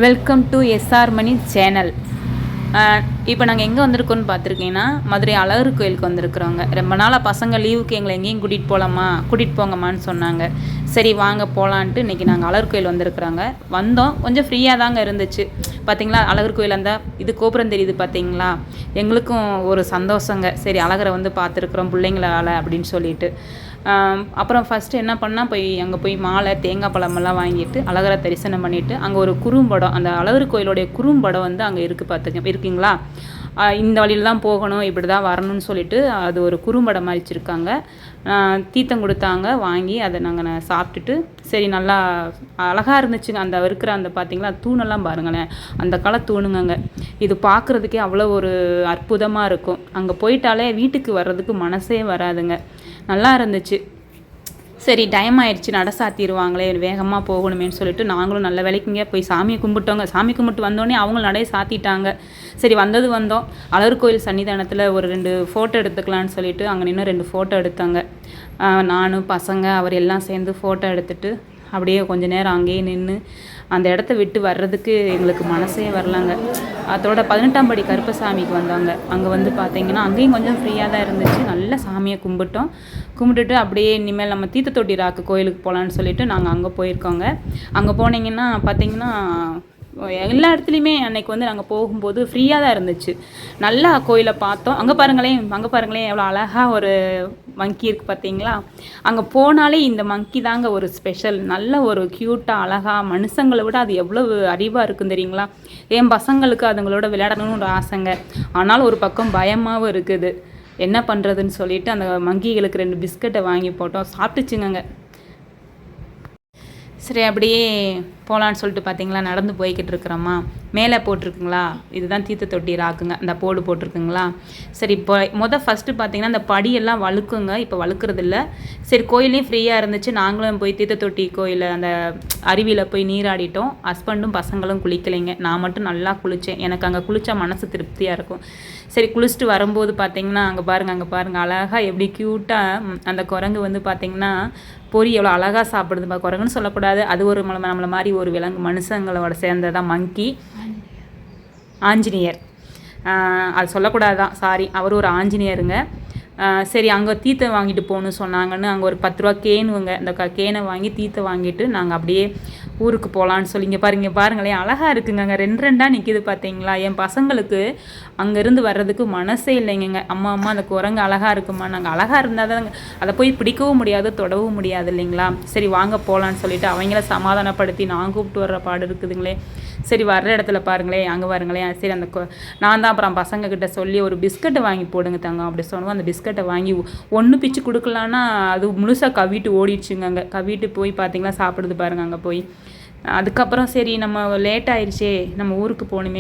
Welcome to SR Mani channel. இப்போ நாங்கள் எங்கே வந்திருக்கோன்னு பார்த்துருக்கீங்கன்னா, மதுரை அழகர் கோயிலுக்கு வந்திருக்கிறோங்க. ரொம்ப நாளாக பசங்க லீவுக்கு எங்களை எங்கேயும் கூட்டிகிட்டு போங்கம்மான்னு சொன்னாங்க. சரி வாங்க போகலான்ட்டு இன்றைக்கி நாங்கள் அழகர் கோயில் வந்திருக்கிறோங்க. வந்தோம், கொஞ்சம் ஃப்ரீயாக தாங்க இருந்துச்சு. பார்த்தீங்களா, அழகர் கோயில் அந்த இது கோபுரம் தெரியுது பார்த்தீங்களா, எங்களுக்கும் ஒரு சந்தோஷங்க. சரி அழகரை வந்து பார்த்துருக்குறோம் பிள்ளைங்களால் அப்படின்னு சொல்லிட்டு. அப்புறம் ஃபஸ்ட்டு என்ன பண்ணால் அங்கே போய் மாலை தேங்காய் பழமெல்லாம் வாங்கிட்டு அழகரை தரிசனம் பண்ணிவிட்டு, அங்கே ஒரு குறும்படம், அந்த அழகர் கோயிலுடைய குறும்படம் வந்து அங்கே இருக்குது இருக்கீங்களா, இந்த வழியில் தான் போகணும், இப்படி தான் வரணும்னு சொல்லிட்டு அது ஒரு குறும்படம் மாதிரி வச்சுருக்காங்க. தீர்த்தம் கொடுத்தாங்க, வாங்கி அதை நாங்கள் சாப்பிட்டுட்டு சரி நல்லா அழகாக இருந்துச்சுங்க. அந்த இருக்கிற அந்த பார்த்திங்களா தூணெல்லாம் பாருங்களேன், அந்த கால தூணுங்க. இது பார்க்குறதுக்கே அவ்வளோ ஒரு அற்புதமாக இருக்கும். அங்கே போயிட்டாலே வீட்டுக்கு வர்றதுக்கு மனசே வராதுங்க. நல்லா இருந்துச்சு. சரி டைம் ஆயிடுச்சு, நட சாத்திடுவாங்களே, வேகமாக போகணுமேன்னு சொல்லிட்டு நாங்களும் நல்ல வேலைக்குங்க போய் சாமியை கும்பிட்டோங்க. சாமி கும்பிட்டு வந்தோடனே அவங்களும் நடைய சாத்திட்டாங்க. சரி வந்தோம். அழகர் கோயில் சன்னிதானத்தில் ஒரு 2 ஃபோட்டோ எடுத்துக்கலான்னு சொல்லிட்டு அங்கே நின்று 2 ஃபோட்டோ எடுத்தாங்க. நானும் பசங்க அவர் எல்லாம் சேர்ந்து ஃபோட்டோ எடுத்துகிட்டு அப்படியே கொஞ்சம் நேரம் அங்கேயே நின்று அந்த இடத்த விட்டு வர்றதுக்கு எங்களுக்கு மனசே வரலாங்க. அதோட 18ஆம் படி கருப்பசாமிக்கு வந்தாங்க. அங்கே வந்து பார்த்திங்கன்னா அங்கேயும் கொஞ்சம் ஃப்ரீயாக தான் இருந்துச்சு. நல்ல சாமியை கும்பிட்டுட்டு அப்படியே இனிமேல் நம்ம தீர்த்த தொட்டி ராக்கு கோயிலுக்கு போகலான்னு சொல்லிட்டு நாங்கள் அங்கே போயிருக்கோங்க. அங்கே போனீங்கன்னா பார்த்திங்கன்னா எல்லா இடத்துலையுமே அன்றைக்கி வந்து நாங்கள் போகும்போது ஃப்ரீயாக தான் இருந்துச்சு. நல்லா கோயிலை பார்த்தோம். அங்கே பாருங்களேன் எவ்வளோ அழகாக ஒரு மங்கி இருக்குது பார்த்தீங்களா. அங்கே போனாலே இந்த மங்கி தாங்க ஒரு ஸ்பெஷல். நல்ல ஒரு க்யூட்டாக அழகாக, மனுஷங்களை விட அது எவ்வளவு அறிவாக இருக்குன்னு தெரியுங்களா. என் பசங்களுக்கு அதுங்களோட விளையாடணும்னு ஒரு ஆசைங்க. ஆனாலும் ஒரு பக்கம் பயமாகவும் இருக்குது. என்ன பண்ணுறதுன்னு சொல்லிட்டு அந்த மங்கிகளுக்கு 2 பிஸ்கட்டை வாங்கி போட்டோம், சாப்பிட்டுச்சுங்க. சரி அப்படியே போகலான்னு சொல்லிட்டு பார்த்தீங்களா, நடந்து போய்கிட்டு இருக்கிறோமா. மேலே போட்டிருக்குங்களா, இதுதான் தீர்த்த தொட்டி ராக்குங்க, அந்த போர்டு போட்டிருக்குங்களா. சரி இப்போ ஃபஸ்ட்டு பார்த்தீங்கன்னா அந்த படியெல்லாம் வழுக்குங்க, இப்போ வழுக்கிறது இல்லை. சரி கோயிலையும் ஃப்ரீயாக இருந்துச்சு. நாங்களும் போய் தீர்த்த தொட்டி கோயிலில் அந்த அருவியில் போய் நீராடிட்டோம். ஹஸ்பண்டும் பசங்களும் குளிக்கலைங்க, நான் மட்டும் நல்லா குளித்தேன். எனக்கு அங்கே குளித்தா மனசு திருப்தியாக இருக்கும். சரி குளிச்சுட்டு வரும்போது பார்த்தீங்கன்னா அங்கே பாருங்கள் அழகாக எப்படி க்யூட்டாக அந்த குரங்கு வந்து பார்த்திங்கன்னா பொறி எவ்வளோ அழகாக சாப்பிடுது. குரங்குன்னு சொல்லக்கூடாது, அது ஒரு நம்மளை மாதிரி ஒரு விலங்கு, மனுஷங்களோட சேர்ந்ததான் மங்கி. ஆஞ்சநேயர், அது சொல்லக்கூடாது தான், சாரி, அவர் ஒரு ஆஞ்சநேயருங்க. சரி அங்கே தீர்த்தை வாங்கிட்டு போகணுன்னு சொன்னாங்கன்னு அங்கே ஒரு 10 ரூபா கேனுங்க, அந்த கேனை வாங்கி தீர்த்தை வாங்கிட்டு நாங்கள் அப்படியே ஊருக்கு போகலான்னு சொல்லி இங்கே பாருங்களேன் அழகாக இருக்குங்க. அங்கே 2 நிற்கிது பார்த்தீங்களா. என் பசங்களுக்கு அங்கேருந்து வர்றதுக்கு மனசே இல்லைங்க. அம்மா அந்த குரங்கு அழகாக இருக்குமா, நாங்கள் அழகாக இருந்தால் தான் அதை போய் பிடிக்கவும் முடியாது, தொடவும் முடியாது இல்லைங்களா. சரி வாங்க போகலான்னு சொல்லிவிட்டு அவங்கள சமாதானப்படுத்தி நான் கூப்பிட்டு வர்ற பாடு இருக்குதுங்களே. சரி வர்ற இடத்துல அங்கே பாருங்களேன். சரி நான் தான் அப்புறம் பசங்கக்கிட்ட சொல்லி ஒரு பிஸ்கட்டை வாங்கி போடுங்க தங்கம் அப்படி சொன்னோம். அந்த பிஸ்கட்டை வாங்கி ஒன்று பிச்சு கொடுக்கலான்னா அது முழுசாக கவிட்டு ஓடிடுச்சுங்க. அங்கே கவிட்டு போய் பார்த்திங்கன்னா சாப்பிடுது பாருங்கள். அங்கே போய் அதுக்கப்புறம் சரி நம்ம லேட் ஆயிடுச்சே, நம்ம ஊருக்கு போகணுமே